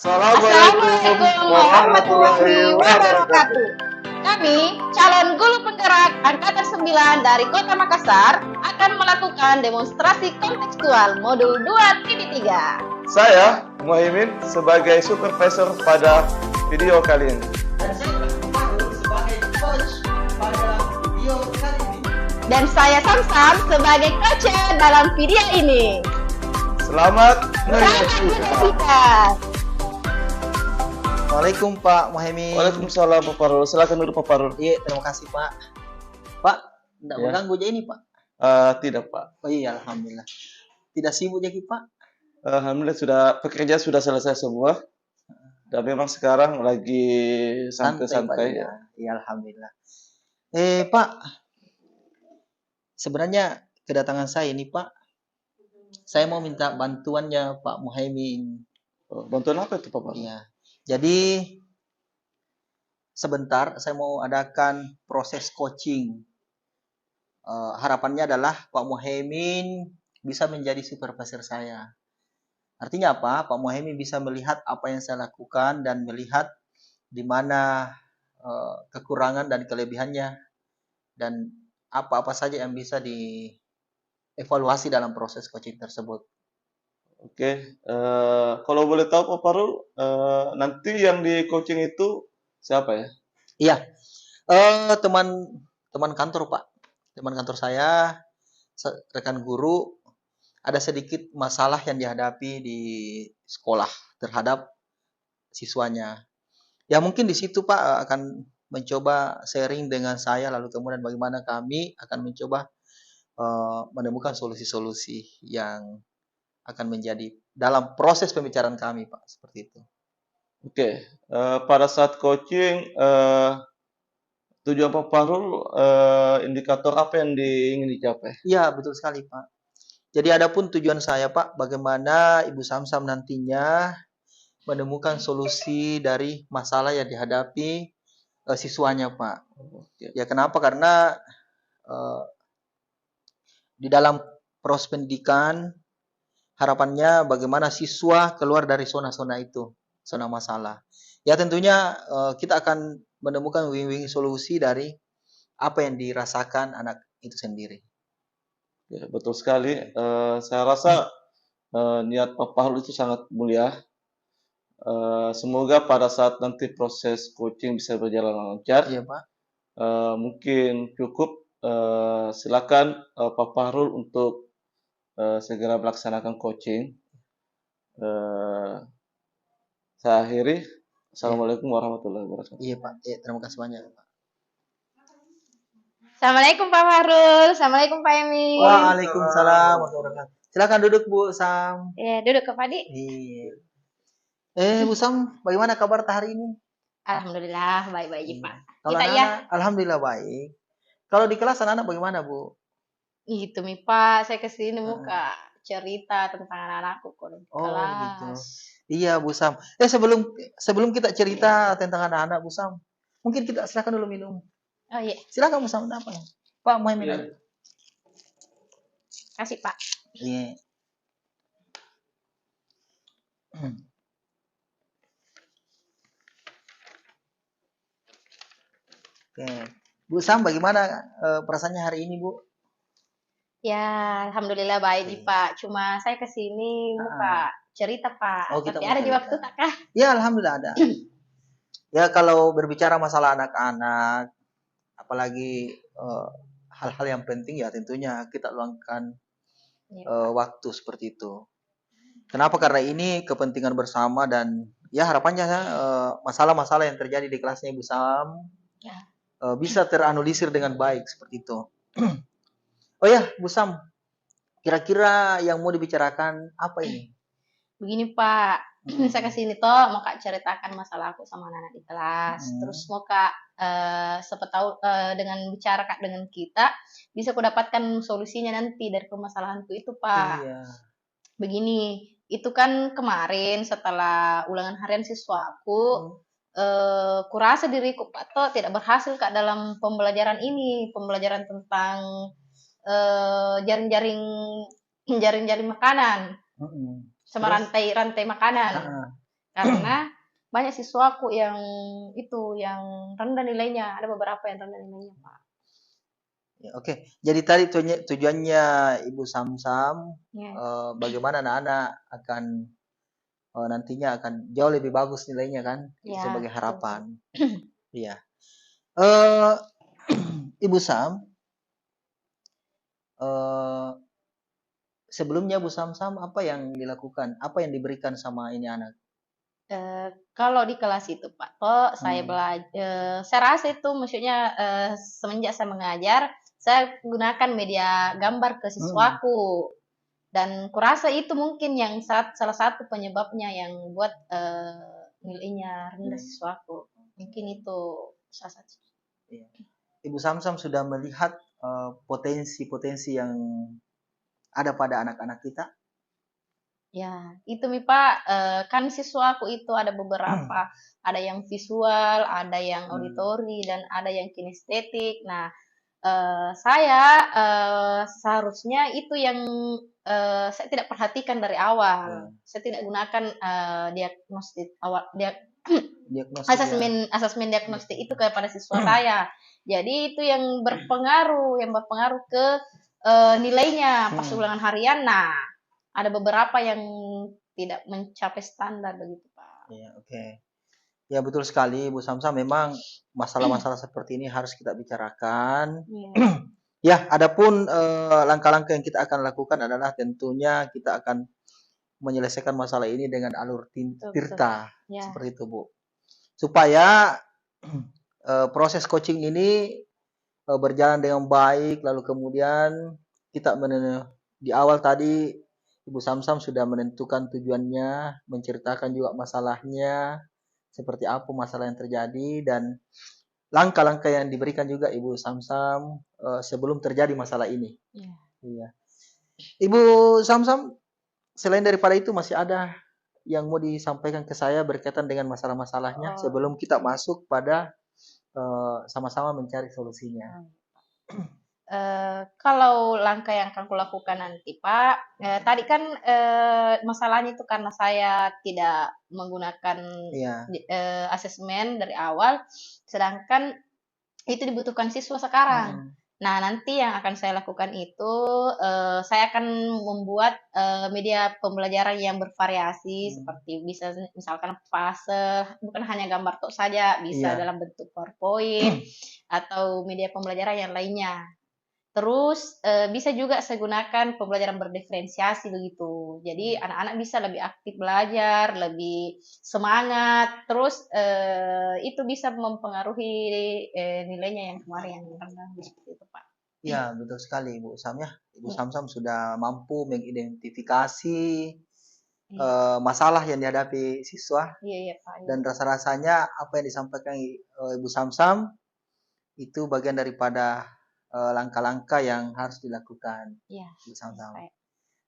Assalamualaikum Assalamualaikum warahmatullahi warahmatullahi wabarakatuh. wabarakatuh. Kami, calon guru penggerak Angkatan 9 dari Kota Makassar, akan melakukan demonstrasi kontekstual modul 2.3. Saya Muhaimin sebagai supervisor pada video kali ini. Dan saya Fahru sebagai coach pada video kali ini. Dan saya Samsam sebagai coach dalam video ini. Selamat Selamat menyaksikan. Assalamualaikum Pak Muhaimin. Waalaikumsalam Pak Farul. Silakan duduk Pak Farul. Iya, terima kasih Pak. Pak, tidak Ya. mengganggu aja ini Pak. Tidak Pak. Oh iya, alhamdulillah. Tidak sibuk jadi Pak. Alhamdulillah pekerjaan sudah selesai semua. Dan memang sekarang lagi Pak, santai-santai. ya. Iya, alhamdulillah. Pak, sebenarnya kedatangan saya ini Pak, saya mau minta bantuannya Pak Muhaimin. Bantuan apa itu Pak Farul? Iya. Jadi sebentar saya mau adakan proses coaching. Harapannya adalah Pak Muhaimin bisa menjadi supervisor saya. Artinya apa? Pak Muhaimin bisa melihat apa yang saya lakukan dan melihat di mana kekurangan dan kelebihannya dan apa-apa saja yang bisa dievaluasi dalam proses coaching tersebut. Oke, kalau boleh tahu Pak Farul, nanti yang di coaching itu siapa ya? Iya, teman kantor Pak, teman kantor saya, rekan guru, ada sedikit masalah yang dihadapi di sekolah terhadap siswanya. Ya mungkin di situ Pak akan mencoba sharing dengan saya, lalu kemudian bagaimana kami akan mencoba menemukan solusi-solusi yang akan menjadi dalam proses pembicaraan kami Pak, seperti itu. Oke, pada saat coaching, tujuan Pak Farul, indikator apa yang ingin dicapai? Iya, betul sekali Pak. Jadi adapun tujuan saya Pak, bagaimana Ibu Samsam nantinya menemukan solusi dari masalah yang dihadapi siswanya Pak. Oke. Ya kenapa? Karena di dalam proses pendidikan harapannya bagaimana siswa keluar dari zona-zona itu, zona masalah. Ya tentunya kita akan menemukan win-win solusi dari apa yang dirasakan anak itu sendiri. Ya, betul sekali. Saya rasa niat Pak Farul itu sangat mulia. Semoga pada saat nanti proses coaching bisa berjalan lancar. Iya Pak. Mungkin cukup. Silakan Pak Farul untuk segera melaksanakan coaching. Saya akhiri. Assalamualaikum warahmatullahi wabarakatuh. Iya Pak. Ya, terima kasih banyak Pak. Assalamualaikum Pak Farul. Assalamualaikum Pak Emin. Waalaikumsalam warahmatullahi wabarakatuh. Silakan duduk Bu Sam. Ya, duduk ke Padi. Iya. Bu Sam, bagaimana kabar hari ini? Alhamdulillah baik-baik Pak. Kalau Kita anak-anak, alhamdulillah baik. Kalau di kelas anak-anak bagaimana Bu? Gitu mi Pak, saya kesini muka cerita tentang anak-anakku kok di Oh kelas. gitu. Iya Bu Sam. Sebelum kita cerita tentang anak-anak Bu Sam, mungkin kita silakan dulu minum. Oh iya, Silakan Bu Sam, apa? Pak mau minum? Iya. kasih Pak. Iya. Oke. Bu Sam, bagaimana perasaannya hari ini Bu? Ya, alhamdulillah baik nih Pak. Cuma saya kesini muka cerita Pak. Oh, kita Tapi mau ada di cerita. waktu tak kah? Ya alhamdulillah ada. Ya kalau berbicara masalah anak-anak, apalagi hal-hal yang penting ya tentunya kita luangkan waktu seperti itu. Kenapa? Karena ini kepentingan bersama dan ya harapannya masalah-masalah yang terjadi di kelasnya Ibu Sam Ya. Bisa teranulisir dengan baik seperti itu. Oh ya Bu Sam, kira-kira yang mau dibicarakan apa ini? Begini Pak, saya kesini toh mau Kak ceritakan masalah aku sama anak-anak di kelas. Terus mau Kak siapa tahu dengan bicara Kak dengan kita bisa aku dapatkan solusinya nanti dari permasalahanku itu Pak. Iya. Begini, itu kan kemarin setelah ulangan harian siswaku, kurasa diriku Pak Toh tidak berhasil Kak dalam pembelajaran ini, pembelajaran tentang jaring-jaring makanan sama rantai makanan. karena banyak siswaku yang itu yang rendah nilainya, ada beberapa yang rendah nilainya Pak. Ya, oke. Jadi tadi tujuannya Ibu Samsam, Ya. bagaimana anak-anak akan nantinya akan jauh lebih bagus nilainya kan, itu Ya, sebagai betul. harapan. Iya. Eh, Ibu Sam, eh, sebelumnya Bu Samsam apa yang dilakukan? Apa yang diberikan sama ini anak? Kalau di kelas itu Pak toh saya saya rasa itu maksudnya, semenjak saya mengajar, saya gunakan media gambar ke siswaku. Dan kurasa itu mungkin yang salah satu penyebabnya yang buat, nilainya rendah siswaku. Mungkin itu salah satu. Iya. Ibu Samsam sudah melihat potensi-potensi yang ada pada anak-anak kita. Ya, itu nih Pak, kan siswaku itu ada beberapa, ada yang visual, ada yang auditori, dan ada yang kinestetik. Nah, saya, seharusnya itu yang, saya tidak perhatikan dari awal. Saya tidak gunakan, diagnostik awal Diagnostik ya. asesmen diagnostik itu kepada siswa saya. Jadi itu yang berpengaruh ke, nilainya pas ulangan harian. Nah, ada beberapa yang tidak mencapai standar begitu, Pak. Iya, oke. Ya betul sekali Bu Samsam, memang masalah-masalah seperti ini harus kita bicarakan. Iya. Ya, adapun langkah-langkah yang kita akan lakukan adalah tentunya kita akan menyelesaikan masalah ini dengan alur tirta, Ya. seperti itu Bu. Supaya proses coaching ini berjalan dengan baik, lalu kemudian kita di awal tadi Ibu Samsam sudah menentukan tujuannya, menceritakan juga masalahnya, seperti apa masalah yang terjadi, dan langkah-langkah yang diberikan juga Ibu Samsam sebelum terjadi masalah ini. Iya. Iya. Ibu Samsam, selain daripada itu masih ada yang mau disampaikan ke saya berkaitan dengan masalah-masalahnya sebelum kita masuk pada sama-sama mencari solusinya. Kalau langkah yang akan kulakukan nanti Pak, tadi kan, masalahnya itu karena saya tidak menggunakan asesmen dari awal, sedangkan itu dibutuhkan siswa sekarang. Nah, nanti yang akan saya lakukan itu, saya akan membuat, media pembelajaran yang bervariasi, seperti bisa misalkan puzzle, bukan hanya gambar tok saja, bisa dalam bentuk PowerPoint, atau media pembelajaran yang lainnya. Terus, bisa juga saya gunakan pembelajaran berdiferensiasi begitu. Jadi anak-anak bisa lebih aktif belajar, lebih semangat, terus, itu bisa mempengaruhi, nilainya yang kemarin yang rendah, seperti itu, Pak. Ya, betul sekali Ibu Sam ya. Ibu Samsam sudah mampu mengidentifikasi masalah yang dihadapi siswa. Iya, Pak. Dan rasa-rasanya apa yang disampaikan Ibu Samsam itu bagian daripada langkah-langkah yang harus dilakukan. Iya. Ibu Samsam.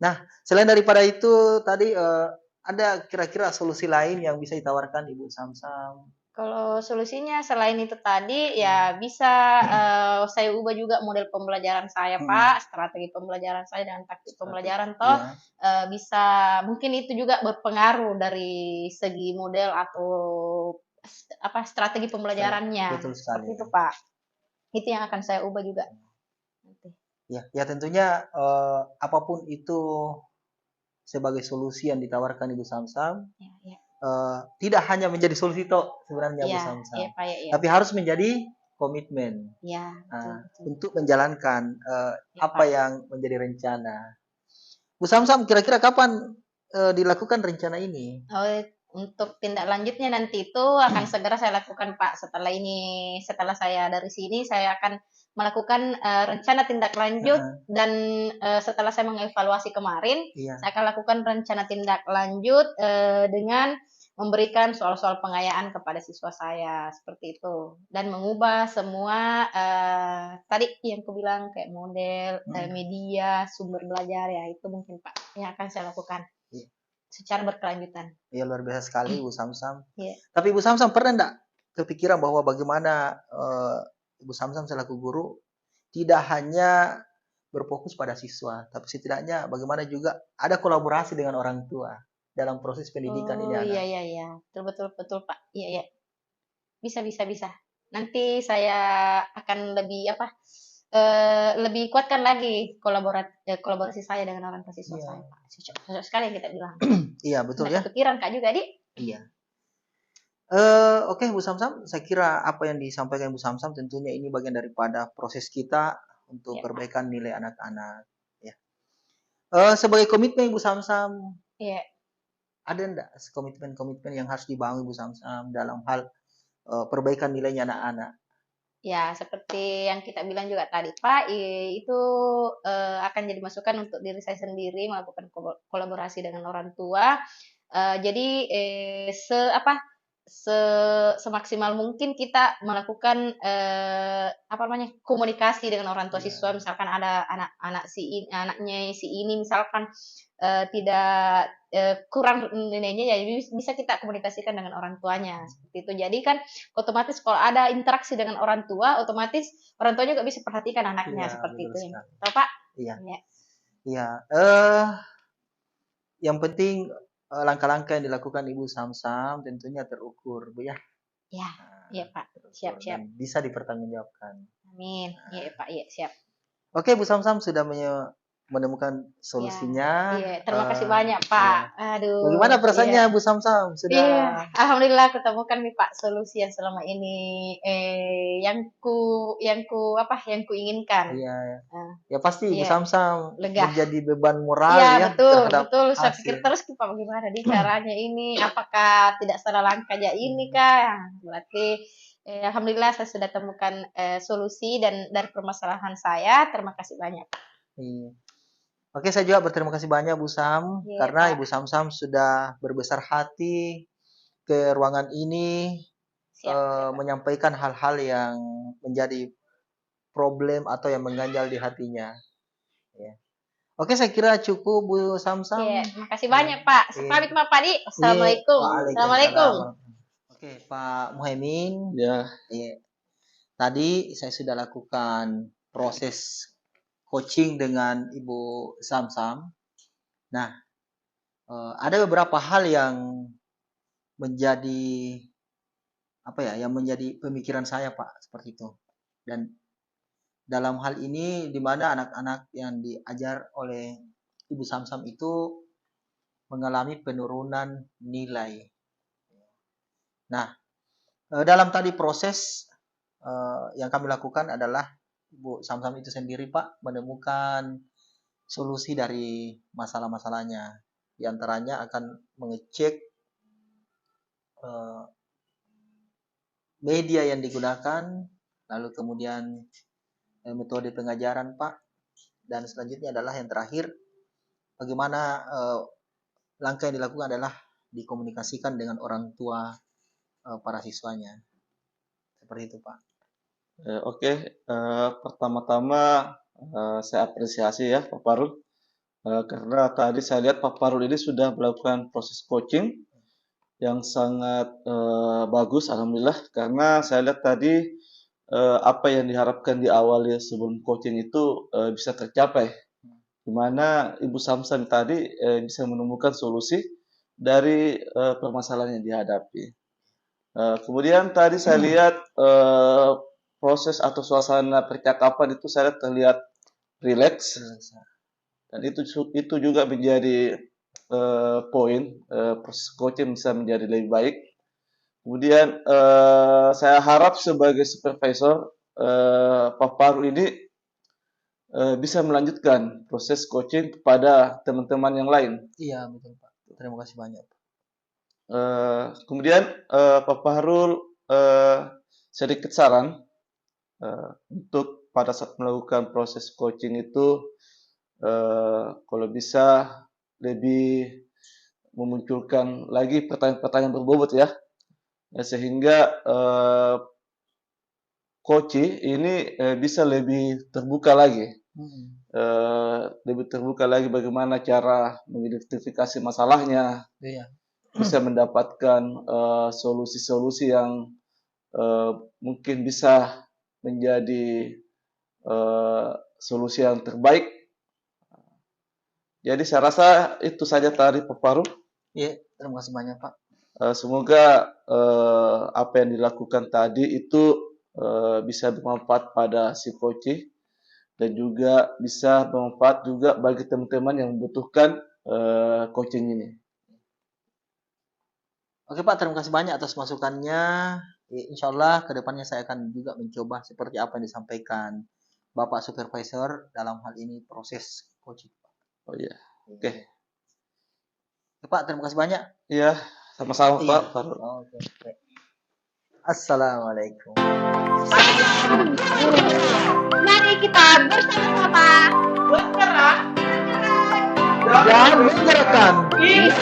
Nah, selain daripada itu tadi ada kira-kira solusi lain yang bisa ditawarkan Ibu Samsam? Kalau solusinya selain itu tadi, ya bisa, saya ubah juga model pembelajaran saya, Pak, strategi pembelajaran saya dengan taktik pembelajaran toh, bisa mungkin itu juga berpengaruh dari segi model atau strategi pembelajarannya. Betul Seperti sekali. itu, Pak. Itu yang akan saya ubah juga. Ya tentunya apapun itu sebagai solusi yang ditawarkan Ibu Samsam, tidak hanya menjadi solusi toh sebenarnya Bu Samsam, tapi harus menjadi komitmen untuk menjalankan apa yang menjadi rencana. Bu Samsam, kira-kira kapan dilakukan rencana ini? Untuk tindak lanjutnya nanti itu akan segera saya lakukan Pak. Setelah saya dari sini, saya akan melakukan rencana tindak lanjut dan setelah saya mengevaluasi kemarin, saya akan lakukan rencana tindak lanjut dengan memberikan soal-soal pengayaan kepada siswa saya seperti itu dan mengubah semua tadi yang aku bilang kayak model, media, sumber belajar ya itu mungkin Pak yang akan saya lakukan secara berkelanjutan. Iya luar biasa sekali Ibu Samsam. Tapi Ibu Samsam pernah enggak kepikiran bahwa bagaimana Ibu Samsam selaku guru tidak hanya berfokus pada siswa, tapi setidaknya bagaimana juga ada kolaborasi dengan orang tua. dalam proses pendidikan ini Oh, anak. iya, iya, iya. Betul, betul, betul, Pak. Iya, iya. Bisa, bisa, bisa. Nanti saya akan lebih kuatkan lagi kolaborasi saya dengan orang tua siswa saya, Iya, Pak. Cocok, cocok sekali yang kita bilang. iya betul Nggak ya. kepikiran, Kak, juga, Dik. Iya. Oke Bu Samsam, saya kira apa yang disampaikan Bu Samsam tentunya ini bagian daripada proses kita untuk Iya, Pak. perbaikan nilai anak-anak. Ya. Sebagai komitmen Bu Samsam, Iya. ada enggak komitmen-komitmen yang harus dibangun Bu Samsam dalam hal perbaikan nilainya anak-anak? Ya, seperti yang kita bilang juga tadi, Pak, itu akan jadi masukan untuk diri saya sendiri melakukan kolaborasi dengan orang tua. Jadi semaksimal mungkin kita melakukan komunikasi dengan orang tua Iya, siswa. Misalkan ada anaknya si ini misalkan tidak kurang nilainya, ya bisa kita komunikasikan dengan orang tuanya seperti itu. Jadi kan otomatis kalau ada interaksi dengan orang tua, otomatis orang tua juga bisa perhatikan anaknya iya seperti betul itu. sekali. Tahu, Pak? Iya, Ya. iya. Yang penting langkah-langkah yang dilakukan Ibu Samsam tentunya terukur, Bu ya. Ya, iya, Pak. Terukur Siap, siap. dan bisa dipertanggungjawabkan. Amin. Iya, Pak. Iya, siap. Oke, Bu Samsam sudah menemukan Iya, solusinya. iya. Terima kasih banyak, Iya. Pak. Aduh, Bagaimana perasaannya iya. Bu Samsam? Iya, Sudah alhamdulillah ketemukan nih Pak solusi yang selama ini yang ku inginkan. iya, Nah, ya pasti Bu iya, Samsam lega. menjadi beban moral Iya, ya betul, terhadap betul. Saya pikir hasil. terus Pak bagaimana nih caranya ini? Apakah tidak salah langkah aja ini kah? Berarti alhamdulillah saya sudah temukan solusi dan dari permasalahan saya. Terima kasih banyak. Iya. Oke, saya juga berterima kasih banyak Bu Sam Iya, karena Pak. Ibu Samsam sudah berbesar hati ke ruangan ini Siap, siap, Pak. menyampaikan hal-hal yang menjadi problem atau yang mengganjal di hatinya. Ya. Oke, saya kira cukup Bu Iya, Samsam. makasih banyak Pak. Iya. Pamit Pak Padi. Iya, Assalamualaikum. Assalamualaikum. waalaikumsalam. Oke, Pak Muhaimin. Ya, Iya. Tadi saya sudah lakukan proses coaching dengan Ibu Samsam. Nah, ada beberapa hal yang menjadi yang menjadi pemikiran saya, Pak, seperti itu. Dan dalam hal ini di mana anak-anak yang diajar oleh Ibu Samsam itu mengalami penurunan nilai. Nah, dalam tadi proses yang kami lakukan adalah Ibu Samsam itu sendiri, Pak, menemukan solusi dari masalah-masalahnya. Di antaranya akan mengecek media yang digunakan, lalu kemudian metode pengajaran, Pak, dan selanjutnya adalah yang terakhir, bagaimana langkah yang dilakukan adalah dikomunikasikan dengan orang tua para siswanya. Seperti itu, Pak. oke. Pertama-tama saya apresiasi ya Pak Parul. Karena tadi saya lihat Pak Parul ini sudah melakukan proses coaching yang sangat bagus, alhamdulillah. Karena saya lihat tadi apa yang diharapkan di awal ya sebelum coaching itu bisa tercapai. Di mana Ibu Samsan tadi bisa menemukan solusi dari permasalahan yang dihadapi. Kemudian tadi saya lihat proses atau suasana percakapan itu saya lihat terlihat rileks, dan itu juga menjadi poin proses coaching bisa menjadi lebih baik. Kemudian saya harap sebagai supervisor Pak Parul ini bisa melanjutkan proses coaching kepada teman-teman yang lain. Iya, betul, Pak. Terima kasih banyak. Kemudian Pak Fahrul sedikit saran untuk pada saat melakukan proses coaching itu kalau bisa lebih memunculkan lagi pertanyaan-pertanyaan berbobot ya, sehingga coach ini bisa lebih terbuka lagi. Lebih terbuka lagi bagaimana cara mengidentifikasi masalahnya, Iya. bisa mendapatkan solusi-solusi yang mungkin bisa menjadi solusi yang terbaik. Jadi saya rasa itu saja tadi Pak Faru. Iya, terima kasih banyak Pak. Semoga apa yang dilakukan tadi itu bisa bermanfaat pada si coaching dan juga bisa bermanfaat juga bagi teman-teman yang membutuhkan coaching ini. Oke Pak, terima kasih banyak atas masukannya. Insya Allah kedepannya saya akan juga mencoba seperti apa yang disampaikan Bapak Supervisor dalam hal ini proses coaching. Oh iya, oke. Oke, Pak, terima kasih banyak. Iya, sama-sama Iya. Pak Farul. Oke. Assalamualaikum. Mari kita bersama-sama bergerak. Dan menggerakkan. Ih.